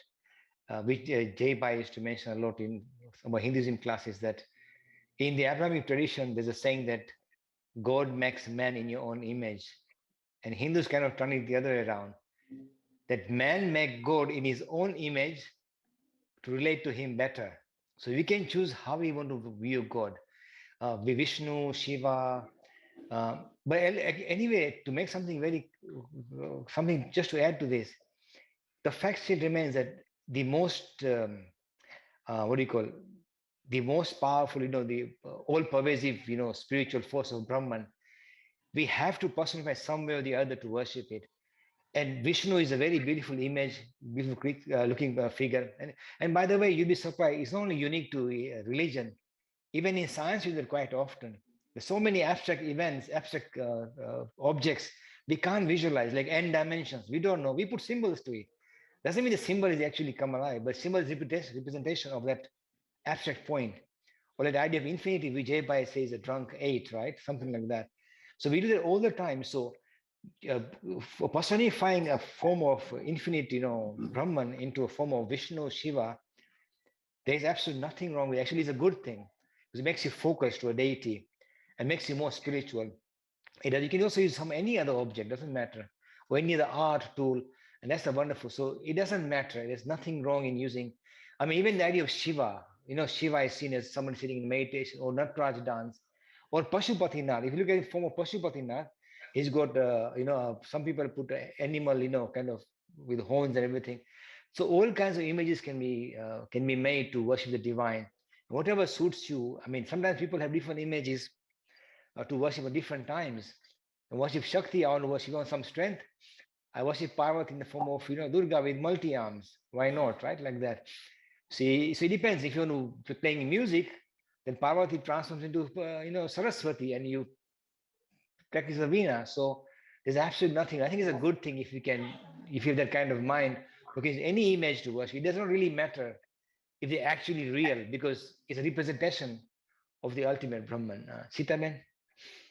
which Jay Bhai used to mention a lot in some of Hinduism classes, that in the Abrahamic tradition, there's a saying that God makes man in your own image. And Hindus kind of turn it the other way around, that man make God in his own image to relate to him better. So we can choose how we want to view God. Vishnu, Shiva. But anyway, to make something something just to add to this, the fact still remains that the most, the most powerful, the all-pervasive, spiritual force of Brahman, we have to personify some way or the other to worship it. And Vishnu is a very beautiful image, beautiful looking figure. And by the way, you'll be surprised, it's not only unique to religion. Even in science, we do it quite often. There's so many abstract events, abstract objects we can't visualize, like n dimensions. We don't know. We put symbols to it. Doesn't mean the symbol is actually come alive, but symbol is representation of that abstract point. Or that idea of infinity, which Jay Bhai says a drunk ate, right? Something like that. So we do that all the time. So for personifying a form of infinite, Brahman into a form of Vishnu, Shiva, there's absolutely nothing wrong with it. Actually, it's a good thing, because it makes you focus to a deity and makes you more spiritual. You can also use any other object, doesn't matter, or any other art tool, and that's a wonderful. So it doesn't matter. There's nothing wrong in using. I mean, even the idea of Shiva. Shiva is seen as someone sitting in meditation, or Natraj dance, or Pashupatinath. If you look at the form of Pashupatinath, he's got some people put an animal, kind of with horns and everything. So all kinds of images can be made to worship the divine. Whatever suits you. I mean, sometimes people have different images to worship at different times. And worship Shakti, I want to worship on some strength. I worship Parvati in the form of Durga with multi arms. Why not, right? Like that. See, so it depends. If you want to playing music, then Parvati transforms into Saraswati, and you practice the Veena. So there's absolutely nothing. I think it's a good thing if you have that kind of mind. Because any image to worship, it doesn't really matter if they're actually real, because it's a representation of the ultimate Brahman. Sita Ben?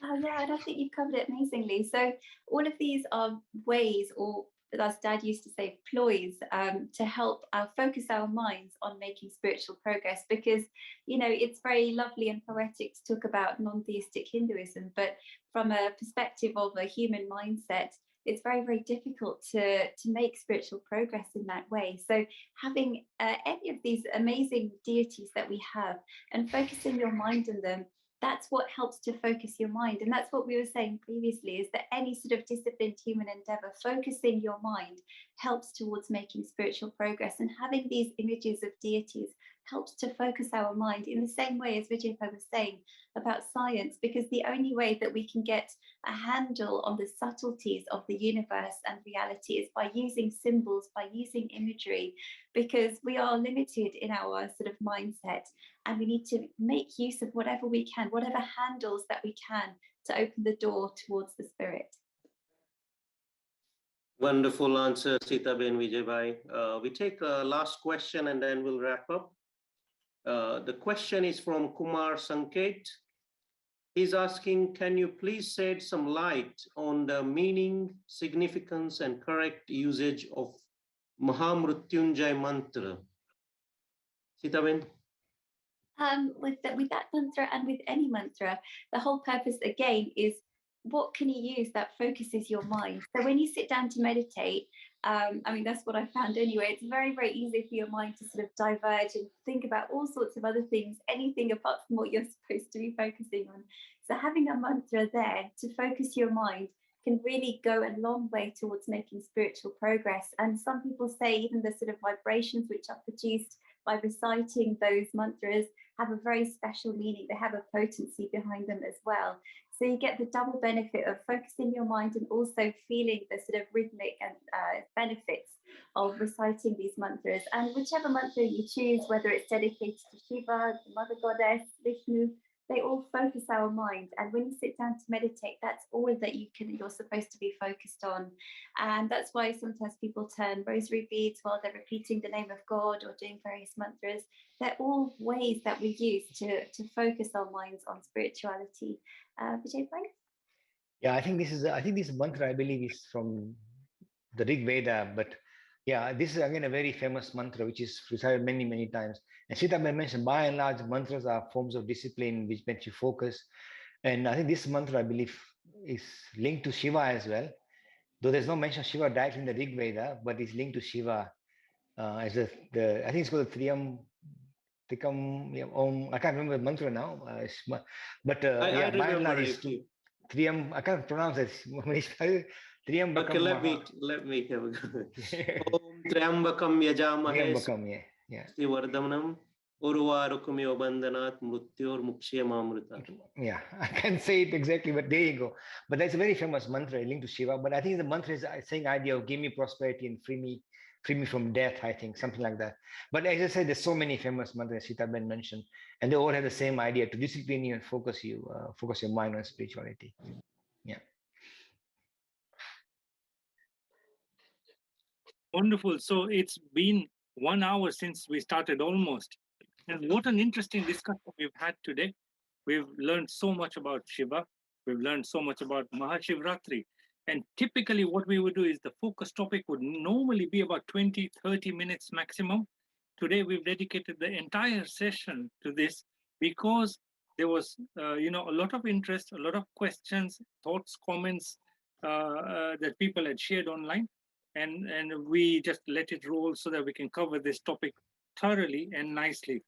Oh, yeah, and I think you've covered it amazingly. So all of these are ways, or as Dad used to say, ploys, to help focus our minds on making spiritual progress. Because, it's very lovely and poetic to talk about non-theistic Hinduism, but from a perspective of a human mindset, it's very, very difficult to make spiritual progress in that way. So having any of these amazing deities that we have and focusing your mind on them, that's what helps to focus your mind. And that's what we were saying previously, is that any sort of disciplined human endeavor, focusing your mind helps towards making spiritual progress. And having these images of deities helps to focus our mind in the same way as Vijay was saying about science, because the only way that we can get a handle on the subtleties of the universe and reality is by using symbols, by using imagery, because we are limited in our sort of mindset, and we need to make use of whatever we can, whatever handles that we can, to open the door towards the spirit. Wonderful answer, Sita Ben, Vijay bhai. We take a last question and then we'll wrap up. The question is from Kumar Sanket. He's asking, can you please shed some light on the meaning, significance, and correct usage of Mahamrutyunjay mantra? Sita Ben? With that mantra and with any mantra, the whole purpose again is, what can you use that focuses your mind? So when you sit down to meditate, I mean, that's what I found anyway. It's very, very easy for your mind to sort of diverge and think about all sorts of other things, anything apart from what you're supposed to be focusing on. So having a mantra there to focus your mind can really go a long way towards making spiritual progress. And some people say even the sort of vibrations which are produced by reciting those mantras have a very special meaning. They have a potency behind them as well. So you get the double benefit of focusing your mind and also feeling the sort of rhythmic and benefits of reciting these mantras. And whichever mantra you choose, whether it's dedicated to Shiva, the Mother Goddess, Vishnu, they all focus our mind. And when you sit down to meditate, that's all that you're supposed to be focused on. And that's why sometimes people turn rosary beads while they're repeating the name of God or doing various mantras. They're all ways that we use to focus our minds on spirituality. Vijay Bhai? Yeah, I think this mantra, I believe, is from the Rig Veda, but yeah, this is again a very famous mantra which is recited many, many times. And Sita mentioned, by and large, mantras are forms of discipline which makes you focus. And I think this mantra, I believe, is linked to Shiva as well. Though there's no mention of Shiva directly in the Rig Veda, but it's linked to Shiva as I think it's called the Trikam, yeah, Om. I can't remember the mantra now, but I yeah, by and remember large, it's it. Triyam. I can't pronounce it. Triyambakam. Okay, let me have a go. Om Triambakam Yajamahe Triyambakam, yeah. Stivardhanam Urvarukumyo Bandhanat Mrutyor Mukshayamamrita. Yeah, I can't say it exactly, but there you go. But that's a very famous mantra linked to Shiva. But I think the mantra is saying idea of give me prosperity and free me from death, I think, something like that. But as I said, there's so many famous mantras Sita Ben mentioned, and they all have the same idea to discipline you and focus your mind on spirituality. Yeah. Wonderful. So it's been 1 hour since we started almost. And what an interesting discussion we've had today. We've learned so much about Shiva. We've learned so much about Mahashivratri. And typically what we would do is the focus topic would normally be about 20, 30 minutes maximum. Today we've dedicated the entire session to this because there was, a lot of interest, a lot of questions, thoughts, comments that people had shared online. And we just let it roll so that we can cover this topic thoroughly and nicely.